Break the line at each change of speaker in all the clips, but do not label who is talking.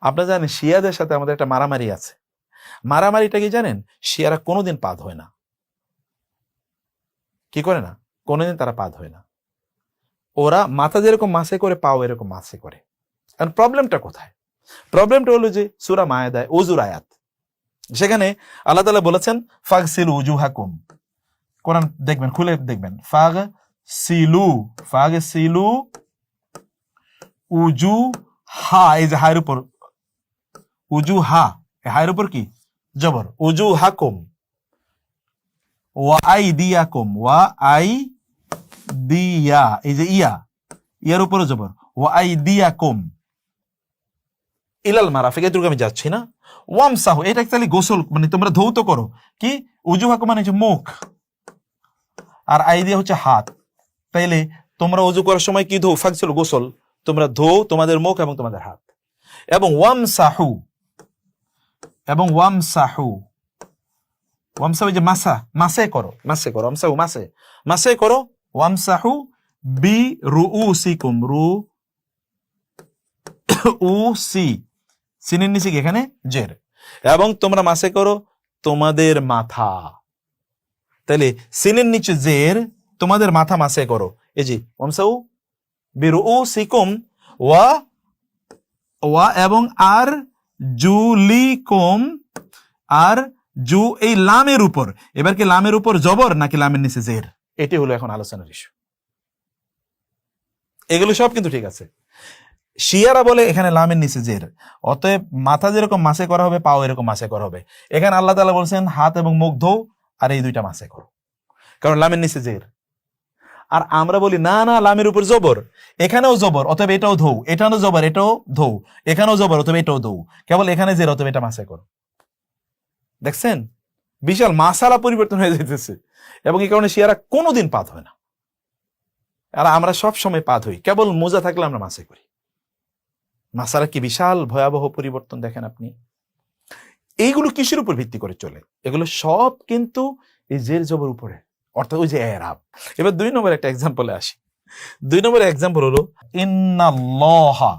আপনারা জানেন শিয়াদের সাথে আমাদের একটা মারামারি আছে। মারামারিটা কি জানেন? শিয়ারা কোনোদিন পাদ হয় না। কি করে না? কোনোদিন তারা পাদ হয় না। ওরা মাথা যেরকম মাসে করে, পাও এরকম মাসে করে। কারণ প্রবলেমটা কোথায়? প্রবলেমটা হলো যে সূরা মায়েদায় ওযুর আয়াত, সেখানে আল্লাহ তাআলা বলেছেন ফাগসিলু উজুহাকুম। কোরআন দেখবেন, খুলে দেখবেন, ফাগসিলু উজুহা, এই যে হায়ের উপর উজুহা, হায়ের উপর কি জবর, উজুহাকুম, ওয়া আইদিয়াকুম, ওয়া আইদিয়া, এই যে ইয়ার উপরে জবর, ওয়া আইদিয়াকুম ইলাল মারাফিক, এটুকু আমি যাচ্ছি না। ওয়ামসাহু, এটা অ্যাকচুয়ালি গোসল, মানে তোমরা ধৌত করো। কি উজুহাকুম মানে হচ্ছে মুখ, আর আইদিয়া হচ্ছে হাত। তাইলে তোমরা ওযু করার সময় কি ধো? ফাগসিলু, গোসল, তোমরা ধো তোমাদের মুখ এবং তোমাদের হাত। এবং ওয়ামসাহু, ওয়ামসাহু যে মাসে করো, মাসে করো। ওয়ামসাহু বি রুউসিকুম, রুউসি, সিনের নিচে কি এখানে জের, এবং তোমরা মাসে করো তোমাদের মাথা। তাহলে সিনের নিচে জের, তোমাদের মাথা মাসে করো। এই যে ওয়ামসাহু বি রুউসিকুম, ওয়া এবং আর জুলিকুম, আর জু এই লামের উপর, এবার কি লামের উপর জবর নাকি লামের নিচে জের? এটি হলো এখন আলোচনার ইস্যু। এগুলো সব কিন্তু ঠিক আছে। শিয়ারা বলে এখানে লামের নিচে জের, অতএব মাথা যেরকম মাসে করা হবে, পাও এরকম মাসে করা হবে। এখানে আল্লাহ তাআলা বলছেন হাত এবং মুখ ধোও, আর এই দুইটা মাসে করো, কারণ লামের নিচে জের। আর আমরা বলি না না, লামের উপর জবর, এখানেও জবর, অতএব এটাও ধৌ, এটাও জবর, এটাও ধৌ, এখানেও জবর, অতএব এটাও ধৌ, কেবল এখানে জের, অতএব এটা মাসে করো। দেখছেন, বিশাল মাসালা পরিবর্তন হয়ে যেতেছে। এবং এই কারণে শিয়ারা কোনোদিন পাদ হয় না, আর আমরা সব সময় পাদ হই, কেবল মোজা থাকলে আমরা মাসে করি। মাসালা কি বিশাল ভয়াবহ পরিবর্তন দেখেন আপনি। এইগুলো কিসের উপর ভিত্তি করে চলে? এগুলো সব কিন্তু এই জের জবর উপরে, অর্থাৎ ওই যে এরাব। এবার 2 নম্বর একটা এক্সাম্পলে আসি। 2 নম্বর এক্সাম্পল হলো ইন্নাল্লাহা।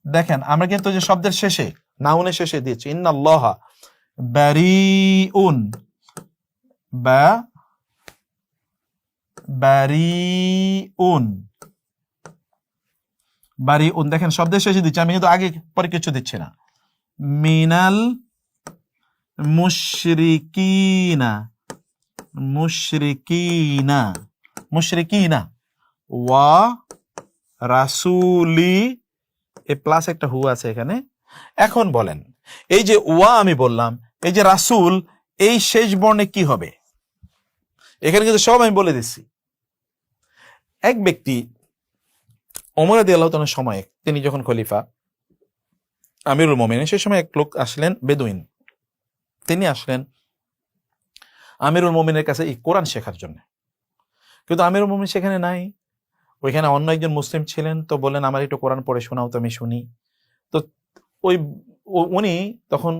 দেখেন আমরা কিন্তু যে শব্দের শেষে, নাউনের শেষে দিয়েছি ইন্নাল্লাহা বারিউন, বারিউন, দেখেন শব্দের শেষে দিচ্ছি, আমি কিন্তু আগে পরে কিছু দিচ্ছি না। মিনাল মুশরিকিনা ওয়া রাসূলি, এ প্লাস একটা হু আছে এখানে। এখন বলেন, এই যে ওয়া আমি বললাম, এই যে রাসূল, এই শেষ বর্ণে কি হবে? এখানে কিন্তু সব আমি বলে দিচ্ছি। এক ব্যক্তি ওমর রাদিয়াল্লাহু তাআলার সময়, তিনি যখন খলিফা আমিরুল মুমিনিন, সেই সময় এক লোক আসলেন, বেদুইন। তিনি আসলেন আমিরুল মুমিনের কাছে এই কোরআন শেখার জন্য, কিন্তু আমিরুল মুমিন সেখানে নাই। ওইখানে অন্য একজন মুসলিম ছিলেন, তো বললেন আমার একটু কোরআন পড়ে শোনাও, তো আমি শুনি। তো উনি তখন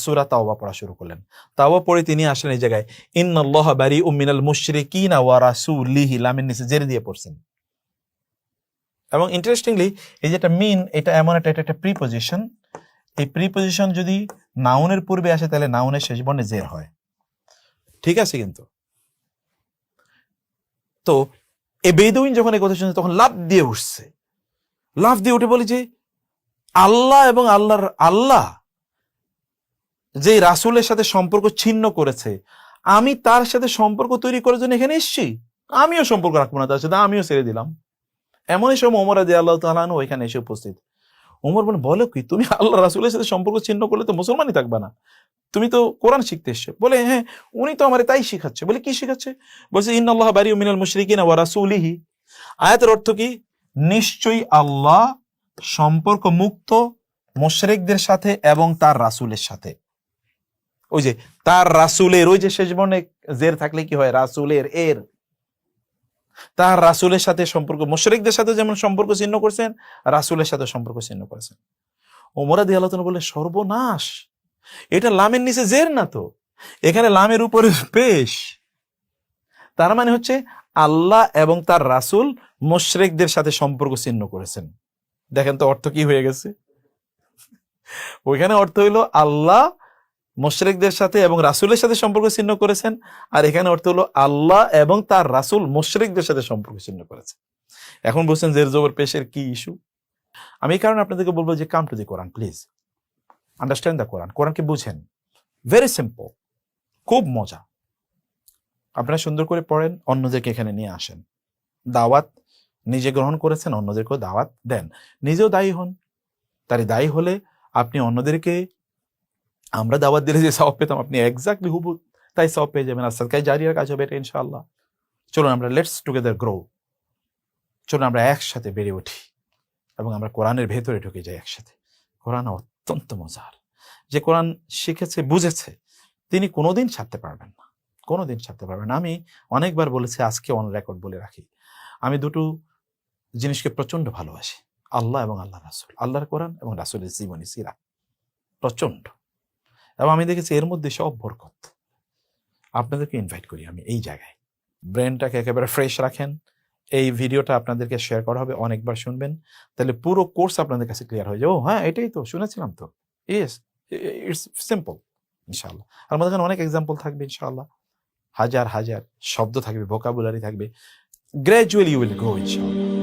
সূরা তাওবা পড়া শুরু করলেন। তাওবা পড়ে তিনি আসলেন এই জায়গায় ইন্নাল্লাহা বারিউম মিনাল মুশরিকিনা ওয়া রাসূলিহি, লামের নিচে জের দিয়ে পড়ছেন। এবং ইন্টারেস্টিংলি এই যেটা মিন, এটা এমন একটা প্রিপজিশন। এই প্রিপজিশন যদি নাউনের পূর্বে আসে, তাহলে নাউনের শেষ বর্ণে জের হয়, ঠিক আছে? কিন্তু তো এই বেদুইন যখন এই কথা শুনছে, তখন লাফ দিয়ে উঠে বলে যে আল্লাহ এবং আল্লাহ যে রাসূলের সাথে সম্পর্ক ছিন্ন করেছে, আমি তার সাথে সম্পর্ক তৈরি করার জন্য এখানে এসেছি, আমিও সম্পর্ক রাখবো না তার সাথে, আমিও ছেড়ে দিলাম। এমনই সময় ওমর রাদিয়াল্লাহু তাআলা আনহু ওইখানে এসে উপস্থিত। ওমর বলে কি, তুমি আল্লাহ রাসূলের সাথে সম্পর্ক ছিন্ন করলে তো মুসলমানই থাকবে না, তুমি তো কোরআন শিখতে এসছো। বলে হ্যাঁ, উনি তো আমারে তাই শিখাচ্ছে। বলে কি শিখাচ্ছে? বলছে ইন্নাল্লাহা বারিউম মিনাল মুশরিকিনা ওয়া রাসূলিহি। আয়াতের অর্থ কি? নিশ্চয়ই আল্লাহ সম্পর্ক মুক্ত মুশরিকদের সাথে এবং তার রাসূলের সাথে। ওই যে তার রাসূলের, ওই যে শেষ বর্ণে জের থাকলে কি হয়? রাসূলের, এর, তার রাসূলের সাথে সম্পর্ক, মুশরিকদের সাথে যেমন সম্পর্ক ছিন্ন করছেন, রাসূলের সাথে সম্পর্ক ছিন্ন করেছেন। ওমর রাদিয়াল্লাহু তাআলা বলে সর্বনাশ, এটা লামের নিচে জের না তো, এখানে লামের উপরে পেশ। তার মানে হচ্ছে আল্লাহ এবং তার রাসূল মুশরিকদের সাথে সম্পর্ক ছিন্ন করেছেন। দেখেন তো অর্থ কি হয়ে গেছে। ওইখানে অর্থ হইলো আল্লাহ মুশরিকদের সাথে এবং রাসূলের সাথে সম্পর্ক ছিন্ন করেছেন, আর এখানে অর্থ হলো আল্লাহ এবং তার রাসূল মুশরিকদের সাথে সম্পর্ক ছিন্ন করেছে। এখন বলছেন জের জবর পেশের কি ইস্যু? আমি এই কারণে আপনাদেরকে বলবো যে come to the Quran, please understand the Quran. কোরআনকে বুঝেন, ভেরি সিম্পল, খুব মজা। আপনারা সুন্দর করে পড়েন, অন্যদেরকে এখানে নিয়ে আসেন। দাওয়াত নিজে গ্রহণ করেছেন, অন্যদেরকেও দাওয়াত দেন, নিজেও দায়ী হন। তারই দায়ী হলে আপনি অন্যদেরকে, আমরা দাওয়াত দিলে যে সওয়াব পেতাম, আপনি এক্স্যাক্টলি হুবহু তাই সওয়াব পেয়ে যাবেন। আর সাদকায়ে জারিয়ার কাজ হবে এটা ইনশাআল্লাহ। চলুন আমরা লেটস টুগেদার গ্রো, চলুন আমরা একসাথে বেড়ে উঠি এবং আমরা কোরআনের ভেতরে ঢুকে যাই একসাথে। কোরআন অত্যন্ত মজার। যে কোরআন শিখেছে, বুঝেছে, তিনি কোনোদিন ছাড়তে পারবেন না, কোনোদিন ছাড়তে পারবেন না। আমি অনেকবার বলেছি, আজকে অন রেকর্ড বলে রাখি, আমি দুটো জিনিসকে প্রচন্ড ভালোবাসি, আল্লাহ এবং আল্লাহ রাসূল, আল্লাহর কোরআন এবং রাসূলের জীবনী সিরা, প্রচন্ড। এবং আমি দেখেছি এর মধ্যে সব বরকত। আপনাদেরকে ইনভাইট করি আমি এই জায়গায়, ব্রেনটাকে একেবারে ফ্রেশ রাখেন। এই ভিডিওটা আপনাদেরকে শেয়ার করা হবে, অনেকবার শুনবেন, তাহলে পুরো কোর্স আপনাদের কাছে ক্লিয়ার হয়ে যাবে। ও হ্যাঁ, এটাই তো শুনেছিলাম তো, ইয়েস, ইটস সিম্পল ইনশাআল্লাহ। আর আমাদের এখানে অনেক এক্সাম্পল থাকবে ইনশাআল্লাহ, হাজার হাজার শব্দ থাকবে, ভোকাবুলারি থাকবে। গ্র্যাজুয়ালি ইউ উইল গ্রো ইনশাআল্লাহ।